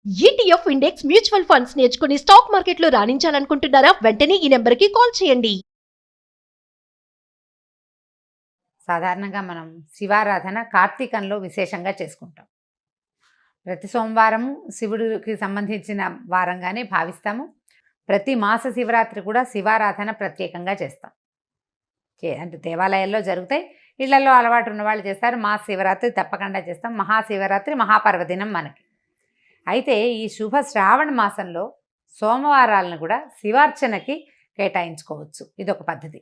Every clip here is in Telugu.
ఈటీఎఫ్ ఇండెక్స్ మ్యూచువల్ ఫండ్స్ నేర్చుకుని స్టాక్ మార్కెట్లో రాణించాలనుకుంటున్నారా? వెంటనే ఈ నెంబర్కి కాల్ చేయండి. సాధారణంగా మనం శివారాధన కార్తీకంలో విశేషంగా చేసుకుంటాం. ప్రతి సోమవారం శివుడికి సంబంధించిన వారంగానే భావిస్తాము. ప్రతి మాస శివరాత్రి కూడా శివారాధన ప్రత్యేకంగా చేస్తాం. అంటే దేవాలయాల్లో జరుగుతాయి, ఇళ్లలో అలవాటు ఉన్న వాళ్ళు చేస్తారు. మాస శివరాత్రి తప్పకుండా చేస్తాం. మహాశివరాత్రి మహాపర్వదినం మనకి. అయితే ఈ శుభ శ్రావణ మాసంలో సోమవారాలను కూడా శివార్చనకి కేటాయించుకోవచ్చు. ఇదొక పద్ధతి.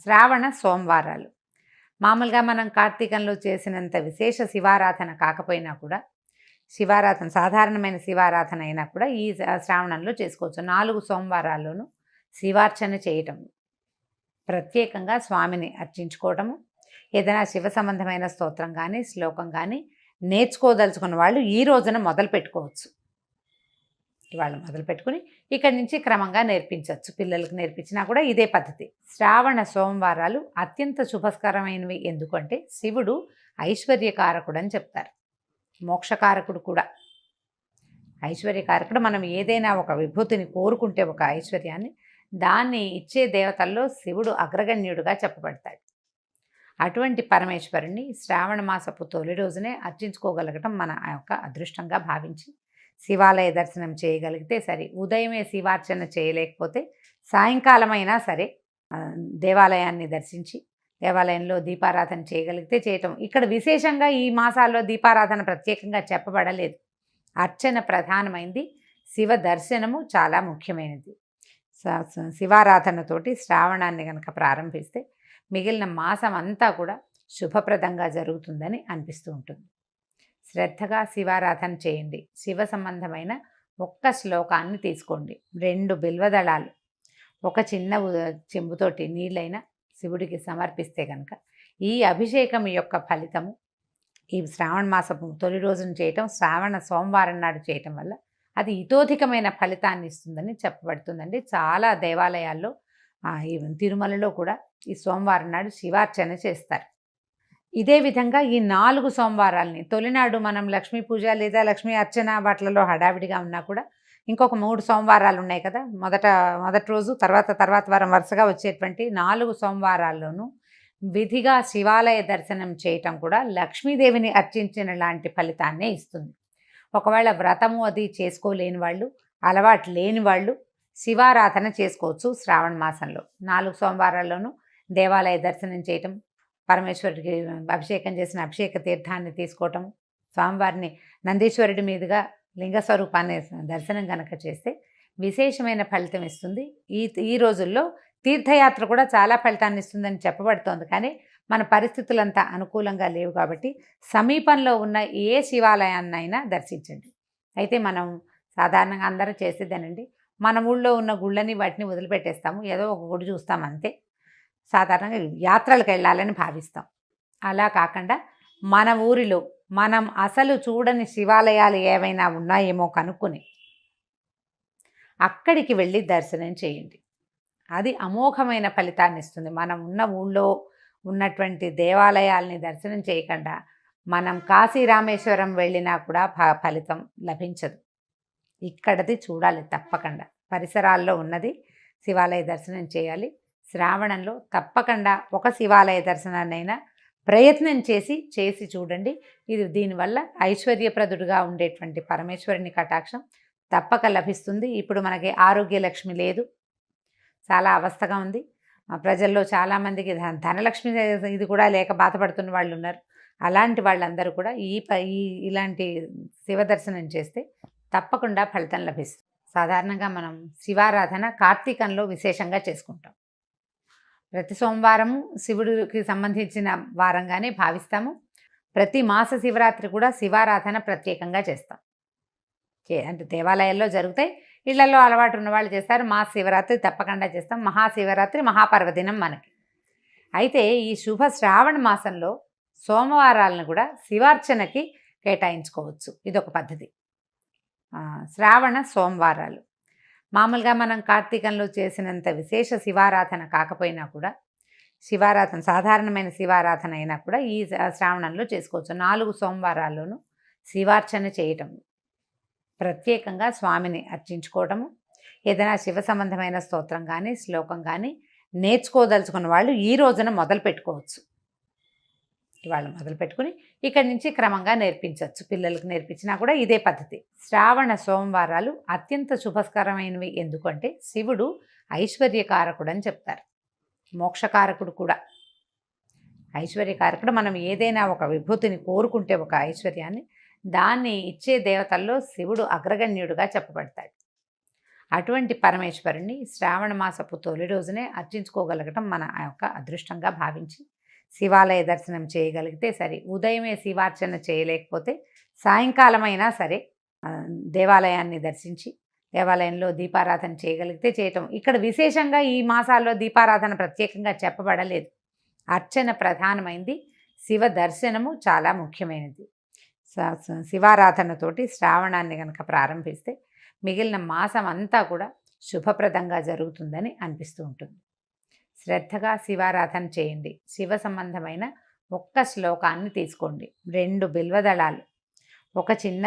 శ్రావణ సోమవారాలు మామూలుగా మనం కార్తీకంలో చేసినంత విశేష శివారాధన కాకపోయినా కూడా, శివారాధన సాధారణమైన శివారాధన అయినా కూడా ఈ శ్రావణంలో చేసుకోవచ్చు. 4 సోమవారాల్లోనూ శివార్చన చేయటం, ప్రత్యేకంగా స్వామిని అర్చించుకోవటము, ఏదైనా శివ సంబంధమైన స్తోత్రం కానీ శ్లోకం కానీ నేర్చుకోదలుచుకున్న వాళ్ళు ఈ రోజున మొదలు పెట్టుకోవచ్చు. ఇవాళ మొదలు పెట్టుకుని ఇక్కడి నుంచి క్రమంగా నేర్పించవచ్చు. పిల్లలకు నేర్పించినా కూడా ఇదే పద్ధతి. శ్రావణ సోమవారాలు అత్యంత శుభస్కరమైనవి. ఎందుకంటే శివుడు ఐశ్వర్యకారకుడు అని చెప్తారు, మోక్షకారకుడు కూడా. ఐశ్వర్యకారకుడు. మనం ఏదైనా ఒక విభూతిని కోరుకుంటే, ఒక ఐశ్వర్యాన్ని, దాన్ని ఇచ్చే దేవతల్లో శివుడు అగ్రగణ్యుడుగా చెప్పబడతాడు. అటువంటి పరమేశ్వరుణ్ణి శ్రావణ మాసపు తొలి రోజునే అర్చించుకోగలగటం మన యొక్క అదృష్టంగా భావించి శివాలయ దర్శనం చేయగలిగితే సరే. ఉదయమే శివార్చన చేయలేకపోతే సాయంకాలమైనా సరే దేవాలయాన్ని దర్శించి దేవాలయంలో దీపారాధన చేయగలిగితే చేయటం. ఇక్కడ విశేషంగా ఈ మాసాల్లో దీపారాధన ప్రత్యేకంగా చెప్పబడలేదు. అర్చన ప్రధానమైంది, శివ దర్శనము చాలా ముఖ్యమైనది. శివారాధనతోటి శ్రావణాన్ని కనుక ప్రారంభిస్తే మిగిలిన మాసం అంతా కూడా శుభప్రదంగా జరుగుతుందని అనిపిస్తూ ఉంటుంది. శ్రద్ధగా శివారాధన చేయండి. శివ సంబంధమైన ఒక్క శ్లోకాన్ని తీసుకోండి. 2 బిల్వదళాలు, ఒక చిన్న చెంబుతోటి నీళ్ళైనా శివుడికి సమర్పిస్తే కనుక ఈ అభిషేకం యొక్క ఫలితము ఈ శ్రావణ మాసపు తొలి రోజున చేయటం, శ్రావణ సోమవారం నాడు చేయటం వల్ల అది ఇతోధికమైన ఫలితాన్ని ఇస్తుందని చెప్పబడుతుందండి. చాలా దేవాలయాల్లో, ఈవెన్ తిరుమలలో కూడా ఈ సోమవారం నాడు శివార్చన చేస్తారు. ఇదే విధంగా ఈ 4 సోమవారాలని తొలినాడు మనం లక్ష్మీ పూజ లేదా లక్ష్మీ అర్చన వాటిలలో హడావిడిగా ఉన్నా కూడా ఇంకొక 3 సోమవారాలు ఉన్నాయి కదా. మొదటి రోజు, తర్వాత వారం వరుసగా వచ్చేటువంటి 4 సోమవారాల్లోనూ విధిగా శివాలయ దర్శనం చేయటం కూడా లక్ష్మీదేవిని అర్చించిన లాంటి ఫలితాన్నే ఇస్తుంది. ఒకవేళ వ్రతము అది చేసుకోలేని వాళ్ళు, అలవాటు లేని వాళ్ళు శివారాధన చేసుకోవచ్చు. శ్రావణ మాసంలో 4 సోమవారాల్లోనూ దేవాలయ దర్శనం చేయటం, పరమేశ్వరుడికి అభిషేకం చేసిన అభిషేక తీర్థాన్ని తీసుకోవటం, స్వామివారిని నందీశ్వరుడి మీదుగా లింగ స్వరూపాన్ని దర్శనం కనుక చేస్తే విశేషమైన ఫలితం ఇస్తుంది. ఈ రోజుల్లో తీర్థయాత్ర కూడా చాలా ఫలితాన్ని ఇస్తుందని చెప్పబడుతోంది. కానీ మన పరిస్థితులంతా అనుకూలంగా లేవు కాబట్టి సమీపంలో ఉన్న ఏ శివాలయాన్నైనా దర్శించండి. అయితే మనం సాధారణంగా అందరూ చేసేదేనండి, మన ఊళ్ళో ఉన్న గుళ్ళని వాటిని వదిలిపెట్టేస్తాము, ఏదో ఒక గుడి చూస్తాం అంతే. సాధారణంగా యాత్రలకు వెళ్ళాలని భావిస్తాం. అలా కాకుండా మన ఊరిలో మనం అసలు చూడని శివాలయాలు ఏవైనా ఉన్నాయేమో కనుక్కొని అక్కడికి వెళ్ళి దర్శనం చేయండి. అది అమోఘమైన ఫలితాన్ని ఇస్తుంది. మనం ఉన్న ఊళ్ళో ఉన్నటువంటి దేవాలయాల్ని దర్శనం చేయకుండా మనం కాశీ రామేశ్వరం వెళ్ళినా కూడా ఫలితం లభించదు. ఇక్కడది చూడాలి తప్పకుండా. పరిసరాల్లో ఉన్నది శివాలయ దర్శనం చేయాలి. శ్రావణంలో తప్పకుండా ఒక శివాలయ దర్శనాన్నైనా ప్రయత్నం చేసి చూడండి. దీనివల్ల ఐశ్వర్యప్రదుడుగా ఉండేటువంటి పరమేశ్వరుని కటాక్షం తప్పక లభిస్తుంది. ఇప్పుడు మనకి ఆరోగ్యలక్ష్మి లేదు, చాలా అవస్థగా ఉంది. ప్రజల్లో చాలామందికి ధనలక్ష్మి ఇది కూడా లేక బాధపడుతున్న వాళ్ళు ఉన్నారు. అలాంటి వాళ్ళందరూ కూడా ఇలాంటి శివ దర్శనం చేస్తే తప్పకుండా ఫలితం లభిస్తుంది. సాధారణంగా మనం శివారాధన కార్తీకంలో విశేషంగా చేసుకుంటాం. ప్రతి సోమవారం శివుడికి సంబంధించిన వారంగానే భావిస్తాము. ప్రతి మాస శివరాత్రి కూడా శివారాధన ప్రత్యేకంగా చేస్తాం. అంటే దేవాలయాల్లో జరుగుతాయి, ఇళ్లలో అలవాటు ఉన్న వాళ్ళు చేస్తారు. మాస శివరాత్రి తప్పకుండా చేస్తాం. మహాశివరాత్రి మహాపర్వదినం మనకి. అయితే ఈ శుభ శ్రావణ మాసంలో సోమవారాలను కూడా శివార్చనకి కేటాయించుకోవచ్చు. ఇదొక పద్ధతి. శ్రావణ సోమవారాలు మామూలుగా మనం కార్తీకంలో చేసినంత విశేష శివారాధన కాకపోయినా కూడా, శివారాధన సాధారణమైన శివారాధన అయినా కూడా ఈ శ్రావణంలో చేసుకోవచ్చు. 4 సోమవారాల్లోనూ శివార్చన చేయటం, ప్రత్యేకంగా స్వామిని అర్చించుకోవటము, ఏదైనా శివ సంబంధమైన స్తోత్రం కానీ శ్లోకం కానీ నేర్చుకోదలుచుకున్న వాళ్ళు ఈ రోజున మొదలు పెట్టుకోవచ్చు. ఇవాళ మొదలు పెట్టుకుని ఇక్కడి నుంచి క్రమంగా నేర్పించవచ్చు. పిల్లలకు నేర్పించినా కూడా ఇదే పద్ధతి. శ్రావణ సోమవారాలు అత్యంత శుభస్కరమైనవి. ఎందుకంటే శివుడు ఐశ్వర్యకారకుడు అని చెప్తారు, మోక్షకారకుడు కూడా. ఐశ్వర్యకారకుడు. మనం ఏదైనా ఒక విభూతిని కోరుకుంటే, ఒక ఐశ్వర్యాన్ని, దాన్ని ఇచ్చే దేవతల్లో శివుడు అగ్రగణ్యుడుగా చెప్పబడతాడు. అటువంటి పరమేశ్వరుణ్ణి శ్రావణ మాసపు తొలి రోజునే అర్చించుకోగలగటం మన యొక్క అదృష్టంగా భావించి శివాలయ దర్శనం చేయగలిగితే సరే. ఉదయమే శివార్చన చేయలేకపోతే సాయంకాలమైనా సరే దేవాలయాన్ని దర్శించి దేవాలయంలో దీపారాధన చేయగలిగితే చేయటం. ఇక్కడ విశేషంగా ఈ మాసాల్లో దీపారాధన ప్రత్యేకంగా చెప్పబడలేదు. అర్చన ప్రధానమైంది, శివ దర్శనము చాలా ముఖ్యమైనది. శివారాధనతోటి శ్రావణాన్ని కనుక ప్రారంభిస్తే మిగిలిన మాసం అంతా కూడా శుభప్రదంగా జరుగుతుందని అనిపిస్తూ ఉంటుంది. శ్రద్ధగా శివారాధన చేయండి. శివ సంబంధమైన ఒక్క శ్లోకాన్ని తీసుకోండి, 2 బిల్వదళాలు, ఒక చిన్న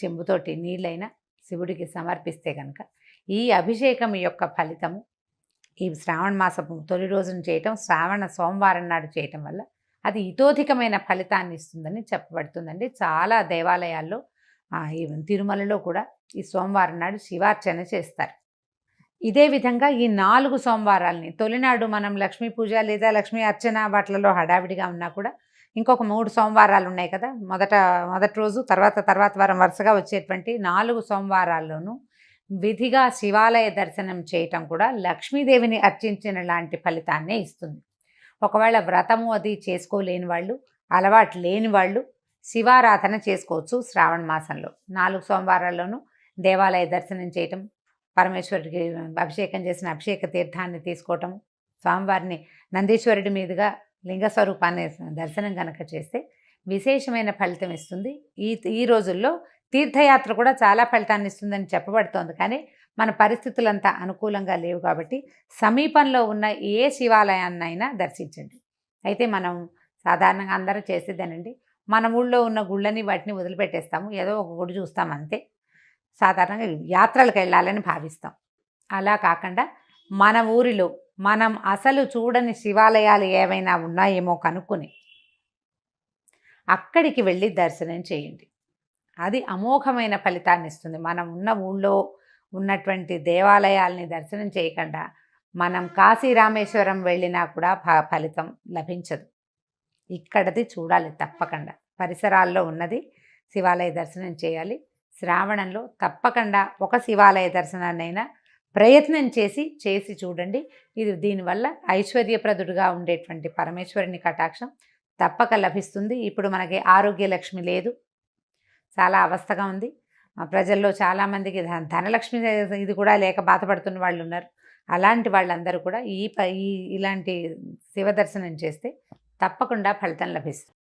చెంబుతోటి నీళ్ళైనా శివుడికి సమర్పిస్తే కనుక ఈ అభిషేకం యొక్క ఫలితము ఈ శ్రావణ మాసపు తొలి రోజున చేయటం, శ్రావణ సోమవారం నాడు చేయటం వల్ల అది ఇతోధికమైన ఫలితాన్ని ఇస్తుందని చెప్పబడుతుందండి. చాలా దేవాలయాల్లో ఈ తిరుమలలో కూడా ఈ సోమవారం నాడు శివార్చన చేస్తారు. ఇదే విధంగా ఈ 4 సోమవారాలని తొలినాడు మనం లక్ష్మీ పూజ లేదా లక్ష్మీ అర్చన వాటిలలో హడావిడిగా ఉన్నా కూడా ఇంకొక 3 సోమవారాలు ఉన్నాయి కదా. మొదటి రోజు తర్వాత వారం వరుసగా వచ్చేటువంటి 4 సోమవారాల్లోనూ విధిగా శివాలయ దర్శనం చేయటం కూడా లక్ష్మీదేవిని అర్చించిన లాంటి ఫలితాన్నే ఇస్తుంది. ఒకవేళ వ్రతము అది చేసుకోలేని వాళ్ళు, అలవాటు లేని వాళ్ళు శివారాధన చేసుకోవచ్చు. శ్రావణ మాసంలో 4 సోమవారాల్లోనూ దేవాలయ దర్శనం చేయటం, పరమేశ్వరుడికి అభిషేకం చేసిన అభిషేక తీర్థాన్ని తీసుకోవటం, స్వామివారిని నందీశ్వరుడి మీదుగా లింగ స్వరూపాన్ని దర్శనం కనుక చేస్తే విశేషమైన ఫలితం ఇస్తుంది. ఈ రోజుల్లో తీర్థయాత్ర కూడా చాలా ఫలితాన్ని ఇస్తుందని చెప్పబడుతోంది. కానీ మన పరిస్థితులంతా అనుకూలంగా లేవు కాబట్టి సమీపంలో ఉన్న ఏ శివాలయాన్నైనా దర్శించండి. అయితే మనం సాధారణంగా అందరూ చేసేదేనండి, మన ఊళ్ళో ఉన్న గుళ్ళని వాటిని వదిలిపెట్టేస్తాము, ఏదో ఒక గుడి చూస్తాం అంతే. సాధారణంగా యాత్రలకు వెళ్ళాలని భావిస్తాం. అలా కాకుండా మన ఊరిలో మనం అసలు చూడని శివాలయాలు ఏవైనా ఉన్నాయేమో కనుక్కొని అక్కడికి వెళ్ళి దర్శనం చేయండి. అది అమోఘమైన ఫలితాన్ని ఇస్తుంది. మనం ఉన్న ఊళ్ళో ఉన్నటువంటి దేవాలయాల్ని దర్శనం చేయకుండా మనం కాశీ రామేశ్వరం వెళ్ళినా కూడా ఫలితం లభించదు. ఇక్కడది చూడాలి తప్పకుండా. పరిసరాల్లో ఉన్నది శివాలయ దర్శనం చేయాలి. శ్రావణంలో తప్పకుండా ఒక శివాలయ దర్శనాన్నైనా ప్రయత్నం చేసి చూడండి. దీనివల్ల ఐశ్వర్యప్రదుడుగా ఉండేటువంటి పరమేశ్వరుని కటాక్షం తప్పక లభిస్తుంది. ఇప్పుడు మనకి ఆరోగ్యలక్ష్మి లేదు, చాలా అవస్థగా ఉంది. ప్రజల్లో చాలామందికి ధనలక్ష్మి ఇది కూడా లేక బాధపడుతున్న వాళ్ళు ఉన్నారు. అలాంటి వాళ్ళందరూ కూడా ఇలాంటి శివ దర్శనం చేస్తే తప్పకుండా ఫలితం లభిస్తుంది.